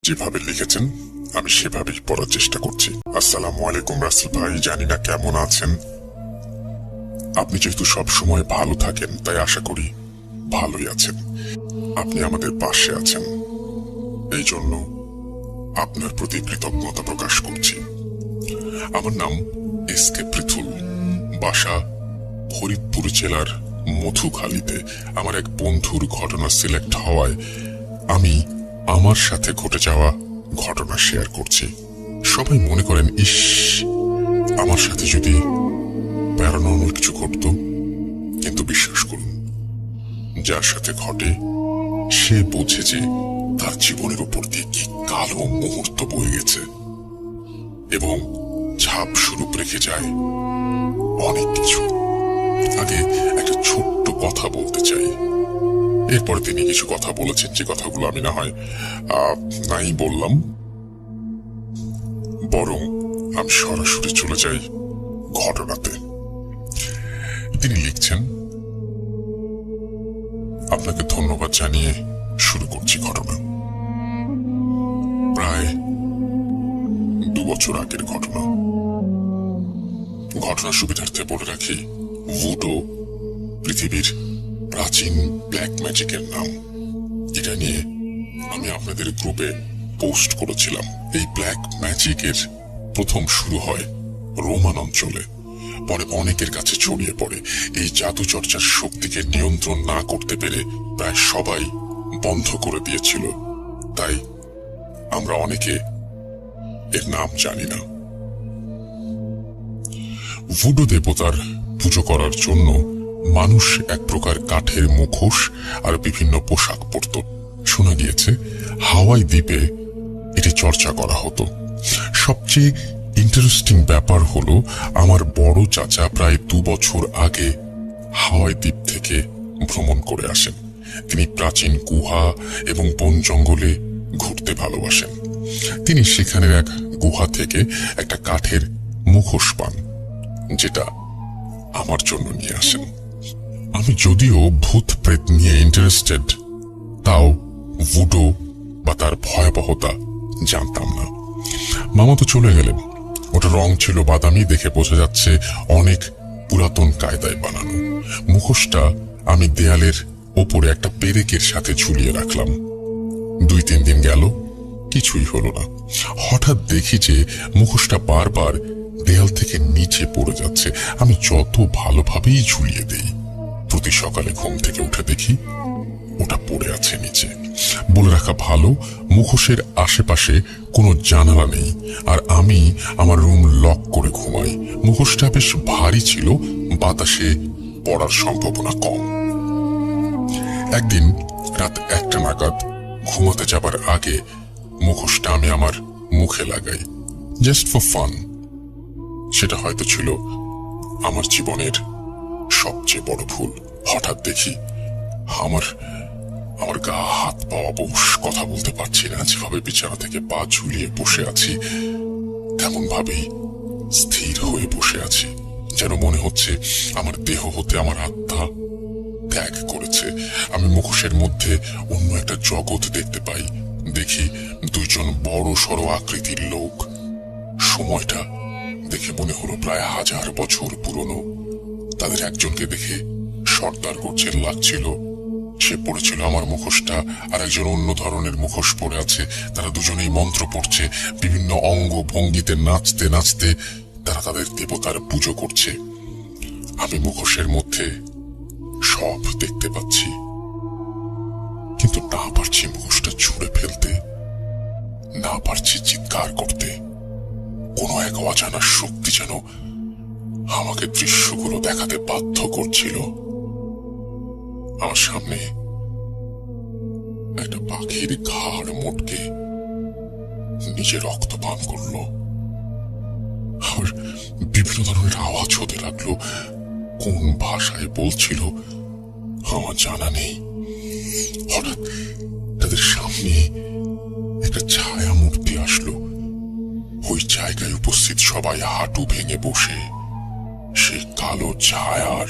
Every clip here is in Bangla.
যেভাবে লিখেছেন আমি সেভাবেই পড়ার চেষ্টা করছি। আসসালামু আলাইকুম রাসেল ভাই, জানি না কেমন আছেন। আপনি যেহেতু সব সময় ভালো থাকেন তাই আশা করি ভালোই আছেন। আপনি আমাদের পাশে আছেন, এই জন্য আপনার প্রতি কৃতজ্ঞতা প্রকাশ করছি। আমার নাম এসকে পৃথুল, বাসা ফরিদপুর জেলার মধুখালীতে। আমার এক বন্ধুর ঘটনা সিলেক্ট হওয়ায় আমি আমার সাথে ঘটে যাওয়া ঘটনা শেয়ার করছি। সবাই মনে করেন, ইস, আমার সাথে যদি প্যারানর্মাল কিছু ঘটত। কিন্তু বিশ্বাস করুন, যার সাথে ঘটে সে বোঝে যে তার জীবনের উপর দিয়ে কি কালো মুহূর্ত বয়ে গেছে এবং ছাপ স্বরূপ রেখে যায় অনেক কিছু। আগে একটা ছোট্ট কথা বলতে চাই। এরপরে তিনি কিছু কথা বলেছেন যে কথাগুলো আমি না হয় নাই বললাম, বরং আমি সরাসরি চলে যাই ঘটনাতে। তিনি লিখছেন, আপনাকে ধন্যবাদ জানিয়ে শুরু করছি ঘটনা। প্রায় 2 বছর আগের ঘটনা। ঘটনার সুবিধার্থে বলে রাখি, ভুডো পৃথিবীর প্রাচীন ব্ল্যাক ম্যাজিকের নাম। এটা নিয়ে আমি আপনাদের গ্রুপে পোস্ট করেছিলাম। এই ব্ল্যাক ম্যাজিকের প্রথম শুরু হয় রোমান অঞ্চলে, পরে অনেকের কাছে ছড়িয়ে পড়ে। এই জাদু চর্চার শক্তিকে নিয়ন্ত্রণ না করতে পেরে প্রায় সবাই বন্ধ করে দিয়েছিল, তাই আমরা অনেকে এর নাম জানি না। ভুডো দেবতার পুজো করার জন্য মানুষ এক প্রকার কাঠের মুখোশ আর বিভিন্ন পোশাক পরত। শোনা গিয়েছে হাওয়াই দ্বীপে এটি চর্চা করা হতো। সবচেয়ে ইন্টারেস্টিং ব্যাপার হলো, আমার বড় চাচা প্রায় 2 বছর আগে হাওয়াই দ্বীপ থেকে ভ্রমণ করে আসেন। তিনি প্রাচীন গুহা এবং বন জঙ্গলে ঘুরতে ভালোবাসেন। তিনি সেখানের এক গুহা থেকে একটা কাঠের মুখোশ পান, যেটা আমার জন্য নিয়ে আসেন। আমি যদিও ভূত প্রেত নিয়ে ইন্টারেস্টেড, তাও ভুডো বা তার ভয়াবহতা জানতাম না। মামা তো চলে গেলেন। ওটা রং ছিল বাদামি, দেখে বোঝা যাচ্ছে অনেক পুরাতন কায়দায় বানানো। মুখোশটা আমি দেয়ালের ওপরে একটা পেরেকের সাথে ঝুলিয়ে রাখলাম। 2-3 দিন গেল, কিছুই হলো না। হঠাৎ দেখি যে মুখোশটা বারবার দেয়াল থেকে নিচে পড়ে যাচ্ছে। আমি যত ভালোভাবেই ঝুলিয়ে দেই, প্রতি সকালে ঘুম থেকে উঠে দেখি ওটা পড়ে আছে নিচে। বলে রাখা ভালো, মুখোশের আশেপাশে কোনো জানালা নেই, আর আমি আমার রুম লক করে ঘুমাই। মুখোশটা বেশ ভারী ছিল, বাতাসে পড়ার সম্ভাবনা কম। একদিন রাত 1টা নাগাদ ঘুমাতে যাবার আগে মুখোশটা আমি আমার মুখে লাগাই, জাস্ট ফর ফান। সেটা হয়তো ছিল আমার জীবনের সবচেয়ে বড় ভুল। হঠাৎ দেখি আমার গা হাত পা অবশ, কথা বলতে পারছি না। যেভাবে বিছানা থেকে পা ঝুলিয়ে বসে আছি, তেমন ভাবেই স্থির হয়ে বসে আছি, যেন মনে হচ্ছে আমার দেহ হতে আমার আত্মা ত্যাগ করেছে। আমি মুখোশের মধ্যে অন্য একটা জগৎ দেখতে পাই। দেখি 2জন বড় সড় আকৃতির লোক। সময়টা দেখে মনে হলো প্রায় 1000 বছর পুরনো। তাদের একজনকে দেখে সর্দার গোছের লাগছিল। সে পড়েছিল আমার মুখোশটা, আর একজন অন্য ধরনের মুখোশ পরে আছে। তারা দুজনেই মন্ত্র পড়ছে, বিভিন্ন অঙ্গ ভঙ্গিতে নাচতে নাচতে তারা তাদের দেবতার পুজো করছে। আমি মুখোশের মধ্যে সব দেখতে পাচ্ছি, কিন্তু না পারছি মুখোশটা ছুঁড়ে ফেলতে, না পারছি চিৎকার করতে। কোনো এক অজানা শক্তি যেন আমাকে দৃশ্যগুলো দেখাতে বাধ্য করছিল। আমার সামনে একটা পাখির ঘাড় মোটকে নিজে রক্ত পান করলো। আর বিভিন্ন ধরনের আওয়াজ হতে লাগলো। কোন ভাষায় বলছিল আমার জানা নেই। হঠাৎ তাদের সামনে একটা ছায়া মূর্তি আসলো। ওই জায়গায় উপস্থিত সবাই হাঁটু ভেঙে বসে সেই কালো ছায়ার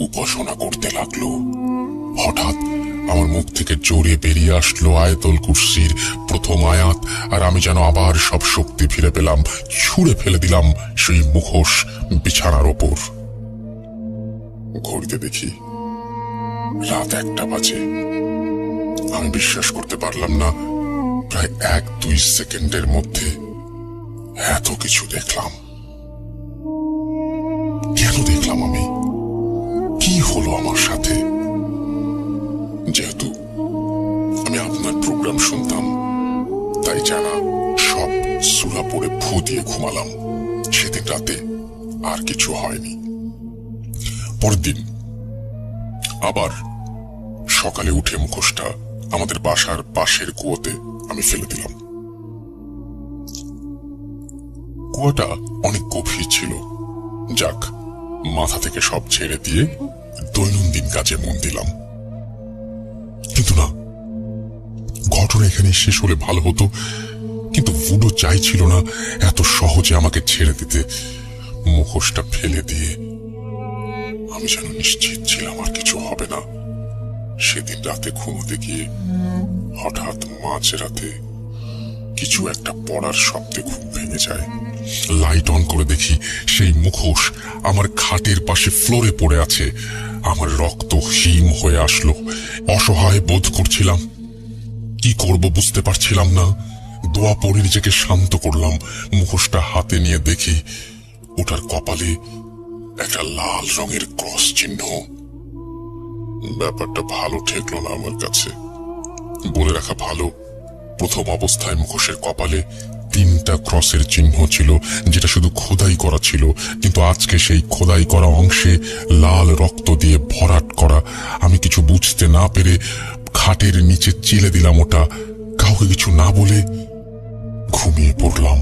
উপাসনা করতে লাগলো। হঠাৎ আমার মুখ থেকে জোরে বেরিয়ে আসলো আয়াতুল কুরসির প্রথম প্রথম আয়াত, আর আমি যেন আবার সব শক্তি ফিরে পেলাম। ছুঁড়ে ফেলে দিলাম সেই মুখোশ বিছানার ওপর। ঘড়িতে দেখি রাত 1টা বাজে। আমি বিশ্বাস করতে পারলাম না, প্রায় 1-2 সেকেন্ডের মধ্যে এত কিছু দেখলাম। কেন দেখলাম আমি? কি হলো আমার সাথে? যেহেতু আমি আপনার প্রোগ্রাম শুনতাম, তাই জানা সব সূরা পড়ে ফু দিয়ে ঘুমালাম। সেদিন রাতে আর কিছু হয়নি। পরের দিন আবার সকালে উঠে মুখোশটা আমাদের বাসার পাশের কুয়োতে আমি ফেলে দিলাম। কুয়োটা অনেক গভীর ছিল। যাক, মাথা থেকে সব ছেড়ে দিয়ে দৈনন্দিন কাজে মন দিলাম। কিন্তু না, ঘটনা এখানে শেষ হলে ভালো হতো, কিন্তু ভুডো চাইছিল না এত সহজে আমাকে ছেড়ে দিতে। মুখোশটা ফেলে দিয়ে আমি যেন নিশ্চিত ছিলাম আর কিছু হবে না। সেদিন রাতে ঘুমোতে গিয়ে হঠাৎ মাঝরাতে কিছু একটা পড়ার শব্দে ঘুম ভেঙে যায়। লাইট অন করে দেখি সেই মুখোশ আমার খাটের পাশে ফ্লোরে পড়ে আছে। আমার রক্ত হিম হয়ে আসলো। অসহায় বোধ করছিলাম। কি করব বুঝতে পারছিলাম না। দোয়া পড়ে নিজেকে শান্ত করলাম। মুখোশটা হাতে নিয়ে দেখি ওটার কপালে একটা লাল রঙের ক্রস চিহ্ন। ব্যাপারটা ভালো ঠেকলো না আমার কাছে। বলে রাখা ভালো, প্রথম অবস্থায় মুখোশের কপালে 3টা ক্রসের চিহ্ন ছিল, যেটা শুধু খোদাই করা ছিল। কিন্তু আজকে সেই খোদাই করা অংশে লাল রক্ত দিয়ে ভরাট করা। আমি কিছু বুঝতে না পেরে খাটের নিচে চেলে দিলাম ওটা। কাউকে কিছু না বলে ঘুমিয়ে পড়লাম।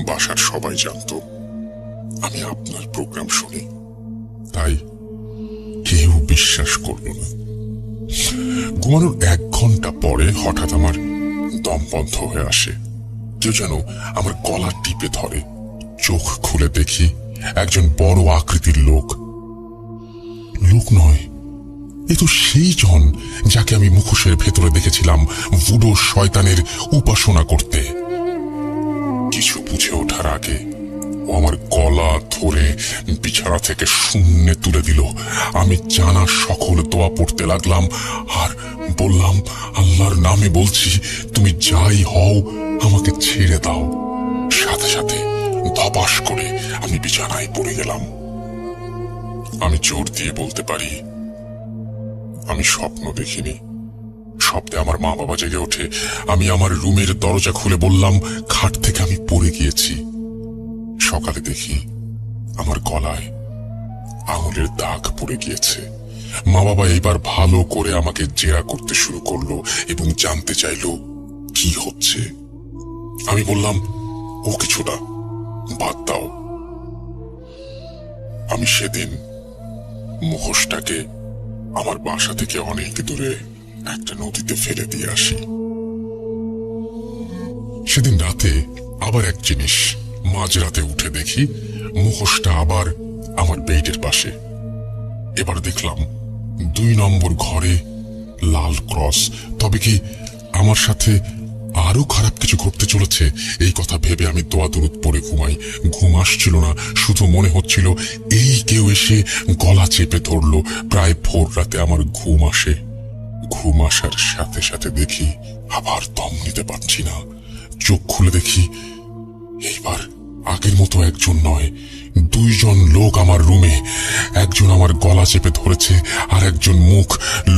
বাসার সবাই জানতো আমি আপনার প্রোগ্রাম শুনি, তাই কেউ বিশ্বাস করলো না। ঘুমানোর 1 ঘন্টা পরে হঠাৎ আমার দম বন্ধ হয়ে আসে। কেউ যেন আমার গলা টিপে ধরে। চোখ খুলে দেখি একজন বড় আকৃতির লোক। লোক নয়, এ তো সেই জন যাকে আমি মুখোশের ভেতরে দেখেছিলাম ভুডো শয়তানের উপাসনা করতে। কিছু বুঝে ওঠার আগে ও আমার গলা ধরে বিছানা থেকে শূন্যে তুলে দিল। আমি জানা সকল দোয়া পড়তে লাগলাম আর বললাম, আল্লাহর নামে বলছি, তুমি যাই হও আমাকে ছেড়ে দাও। সাথে সাথে ধপাস করে আমি বিছানায় পড়ে গেলাম। আমি জোর দিয়ে বলতে পারি আমি স্বপ্ন দেখিনি। শব্দে আমার মা বাবা জেগে ওঠে। আমি আমার রুমের দরজা খুলে বললাম খাট থেকে আমি পড়ে গিয়েছি। সকালে দেখি আমার গলায় আঙুলের দাগ পড়ে গিয়েছে। মা বাবা এবার ভালো করে আমাকে জেরা করতে শুরু করলো এবং জানতে চাইলো কি হচ্ছে। আমি বললাম ও কিছু না, বাদ দাও। আমি সেদিন মুখোশটাকে আমার বাসা থেকে অনেক দূরে একটা নদীতে ফেলে দিয়ে আসি। সেদিন রাতে আবার এক জিনিস, মাঝরাতে উঠে দেখি মুখোশটা আবার আমার বেডের পাশে। এবার দেখলাম 2 নম্বর ঘরে লাল ক্রস। তবে কি আমার সাথে আরো খারাপ কিছু ঘটতে চলেছে? এই কথা ভেবে আমি দোয়া দরুদ পড়ে ঘুমাই। ঘুম আসছিল না, শুধু মনে হচ্ছিল এই কেউ এসে গলা চেপে ধরলো। প্রায় ভোর রাতে আমার ঘুম আসে। ঘুম আসার সাথে সাথে দেখি আবার দম নিতে পারছি না। চোখ খুলে দেখি এইবার আগের মতো একজন নয়, 2 জন লোক আমার রুমে। একজন আমার গলা চেপে ধরেছে আর একজন মুখ।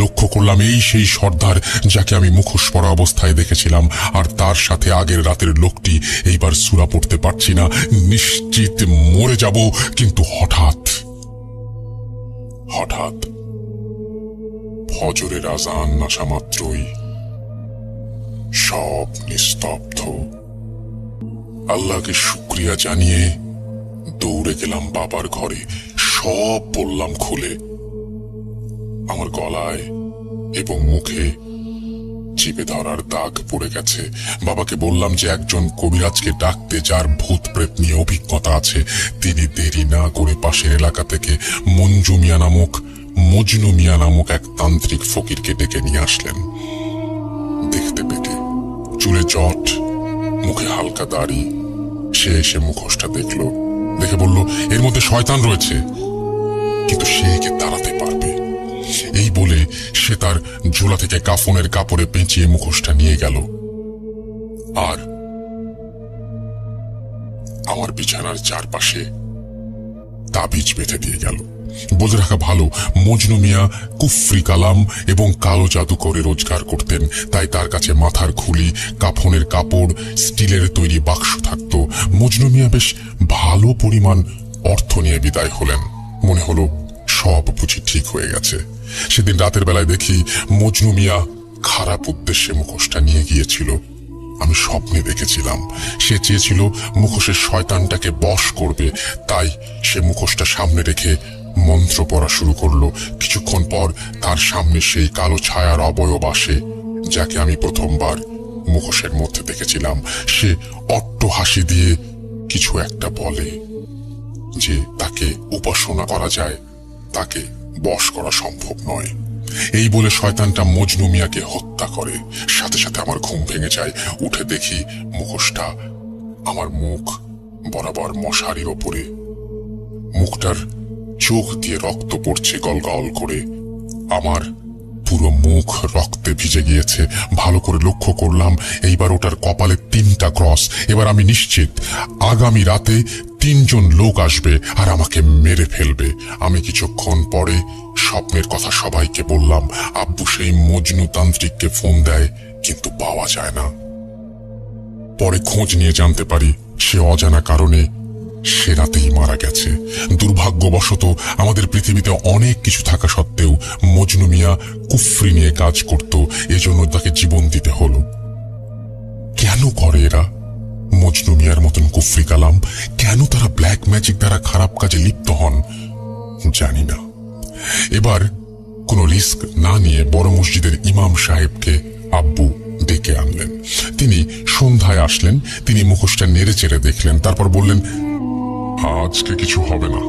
লক্ষ্য করলাম এই সেই সর্দার যাকে আমি মুখোশ পরা অবস্থায় দেখেছিলাম। আর তার সাথে আগের রাতের লোকটি। এইবার সূরা পড়তে পারছি না, নিশ্চিত মরে যাব। কিন্তু হঠাৎ ফজরের আজান আসা মাত্রই সব নিস্তব্ধ। আল্লাহকে শুকরিয়া জানিয়ে দৌড়ে গেলাম বাবার ঘরে। সব বললাম খুলে। আমার গলায় এবং মুখে চিপে ধরার দাগ পড়ে গেছে। বাবাকে বললাম যে একজন কবিরাজকে ডাকতে, যার ভূত প্রেত নিয়ে অভিজ্ঞতা আছে। তিনি দেরি না করে পাশের এলাকা থেকে মজনু মিয়া নামক এক তান্ত্রিক ফকিরকে ডেকে নিয়ে আসলেন। চুলে জট, মুখে হালকা দাড়ি। সে এসে মুখোশটা দেখলো, দেখে বলল, এর মধ্যে শয়তান রয়েছে, কিন্তু সে একে তাড়াতে পারবে। এই বলে সে তার ঝোলা থেকে কাফনের কাপড়ে পেঁচিয়ে মুখোশটা নিয়ে গেল আর আমার বিছানার চারপাশে তাবিজ বেঁধে দিয়ে গেল। বলে রাখা ভালো, মজনু মিয়া কুফরি কালাম এবং কালো জাদু করে রোজগার করতেন, তাই তার কাছে মাথার খুলি, কাফনের কাপড়, স্টিলের তৈরি বাক্স থাকত। মজনু মিয়া বেশ ভালো পরিমাণ অর্থ নিয়ে বিদায় হলেন। মনে হলো সব বুঝি ঠিক হয়ে গেছে। সেদিন রাতের বেলায় দেখি মজনু মিয়া খারাপ উদ্দেশ্যে মুখোশটা নিয়ে গিয়েছিল। আমি স্বপ্নে দেখেছিলাম সে চেয়েছিল মুখোশের শয়তানটাকে বশ করবে, তাই সে মুখোশটা সামনে রেখে মন্ত্র পড়া শুরু করলো। কিছুক্ষণ পর তার সামনে সেই কালো ছায়ার অবয়ব আসে, যাকে আমি প্রথমবার মুখোশের মধ্যে দেখেছিলাম। সে অট্ট হাসি দিয়ে কিছু একটা বলে যে তাকে উপাসনা করা যায়, তাকে বশ করা সম্ভব নয়। এই বলে শয়তানটা মজনু মিয়াকে হত্যা করে। সাথে সাথে আমার ঘুম ভেঙে যায়। উঠে দেখি মুখোশটা আমার মুখ বরাবর মশারির ওপরে। মুখটার চোখ দিয়ে রক্ত পড়ছে গলগল করে। আমার পুরো মুখ রক্তে ভিজে গিয়েছে। ভালো করে লক্ষ্য করলাম, এইবার ওটার কপালে 3টা ক্রস। এবার আমি নিশ্চিত আগামী রাতে 3 জন লোক আসবে আর আমাকে মেরে ফেলবে। আমি কিছুক্ষণ পরে স্বপ্নের কথা সবাইকে বললাম। আব্বু সেই মজনু তান্ত্রিককে ফোন দেয়, কিন্তু পাওয়া যায় না। পরে খোঁজ নিয়ে জানতে পারি সে অজানা কারণে সে রাতেই মারা গেছে। দুর্ভাগ্যবশত আমাদের পৃথিবীতে অনেক কিছু থাকা সত্ত্বেও মজনু মিয়া কুফরি নিয়ে কাজ করত, এজন্য তাকে জীবন দিতে হলো। কেন করে এরা? মজনু মিয়ার মতন কুফরি কালাম কেন তারা ব্ল্যাক ম্যাজিক দ্বারা খারাপ কাজে লিপ্ত হন জানি না। এবার কোনো রিস্ক না নিয়ে বড় মসজিদের ইমাম সাহেবকে আব্বু ডেকে আনলেন। তিনি সন্ধ্যায় আসলেন। তিনি মুখোশটা নেড়ে চেড়ে দেখলেন, তারপর বললেন, আজকে কিছু হবে না,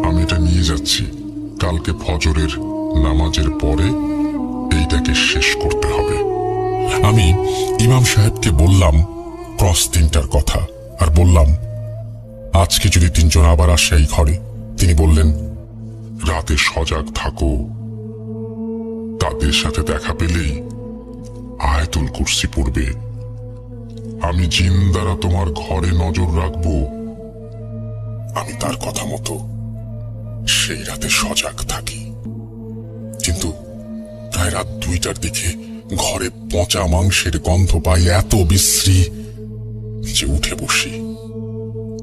আমি এটা নিয়ে যাচ্ছি। কালকে ফজরের নামাজের পরে এইটাকে শেষ করতে হবে। আমি ইমাম সাহেবকে বললাম ক্রস 3টার কথা আর বললাম, আজকে যদি 3 জন আবার আসে এই ঘরে। তিনি বললেন, রাতে সজাগ থাকো, তাদের সাথে দেখা পেলেই আয়াতুল কুরসি পড়বে। আমি জিন দ্বারা তোমার ঘরে নজর রাখবো। আমি তার কথা মতো সেই রাতে সজাগ থাকি, কিন্তু প্রায় রাত 2টার দিকে ঘরে পচা মাংসের গন্ধ পাই এত বিশ্রী যে উঠে বসি।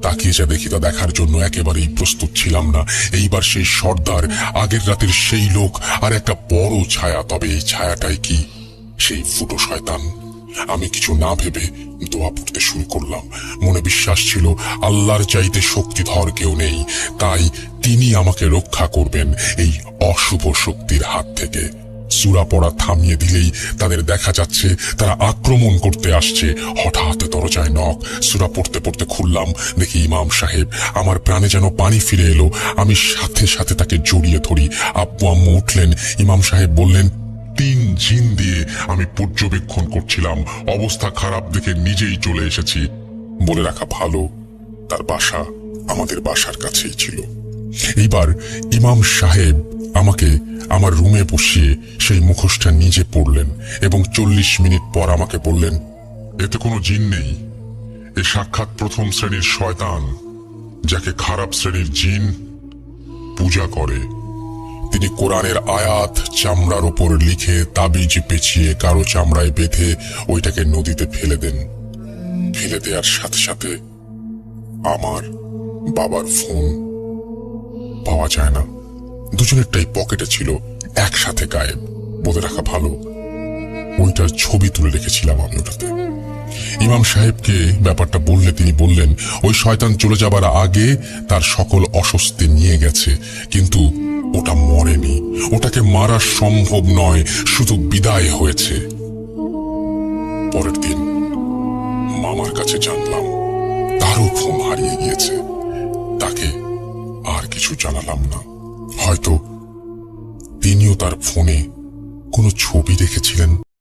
তাকিয়ে যা দেখি তা দেখার জন্য একেবারেই প্রস্তুত ছিলাম না। এইবার সেই সর্দার, আগের রাতের সেই লোক আর একটা বড় ছায়া। তবে এই ছায়াটাই কি সেই ফুটো শয়তান? আমি কিছু না ভেবে দোয়া পড়তে শুরু করলাম। মনে বিশ্বাস ছিল আল্লাহর চাইতে শক্তিধর কেউ নেই, তাই তিনি আমাকে রক্ষা করবেন এই অশুভ শক্তির হাত থেকে। সূরা পড়া থামিয়ে দিলেই তাদের দেখা যাচ্ছে তারা আক্রমণ করতে আসছে। হঠাৎ দরজায় নক। সূরা পড়তে পড়তে খুললাম, দেখি ইমাম সাহেব। আমার প্রাণে যেন পানি ফিরে এলো। আমি সাথে সাথে তাকে জড়িয়ে ধরি। আব্বু আম্মু উঠলেন। ইমাম সাহেব বললেন, 3 জিন দিয়ে আমি পর্যবেক্ষণ করছিলাম, অবস্থা খারাপ দেখে নিজেই চলে এসেছি। বলে রাখা ভালো, তার বাসা আমাদের বাসার কাছেই ছিল। এইবার ইমাম সাহেব আমাকে আমার রুমে বসিয়ে সেই মুখোশটা নিজে পড়লেন এবং 40 মিনিট পর আমাকে বললেন, এতে কোনো জিন নেই, এ সাক্ষাৎ প্রথম শ্রেণীর শয়তান, যাকে খারাপ শ্রেণীর জিন পূজা করে। তিনি কোরআনের আয়াত চামড়ার উপর লিখে তাবিজ পেঁচিয়ে কারো চামড়ায় বেঁধে ওইটাকে নদীতে ফেলে দেন। ফেলে দেওয়ার সাথে সাথে আমার বাবার ফোন পাওয়া যায় না। দুজনেরটাই পকেটে ছিল, একসাথে গায়েব। বলে রাখা ভালো, ওইটার ছবি তুলে রেখেছিলাম আমি ওটাতে। ইমাম সাহেবকে ব্যাপারটা বললে তিনি বললেন, ওই শয়তান চলে যাবার আগে তার সকল অস্বস্তি নিয়ে গেছে, কিন্তু ওটা মরেনি। ওটাকে মারা সম্ভব নয়, শুধু বিদায় হয়েছে। পরের দিন মামার কাছে জানলাম তারও ফোন হারিয়ে গিয়েছে। তাকে আর কিছু জানালাম না। হয়তো তিনিও তার ফোনে কোনো ছবি রেখেছিলেন।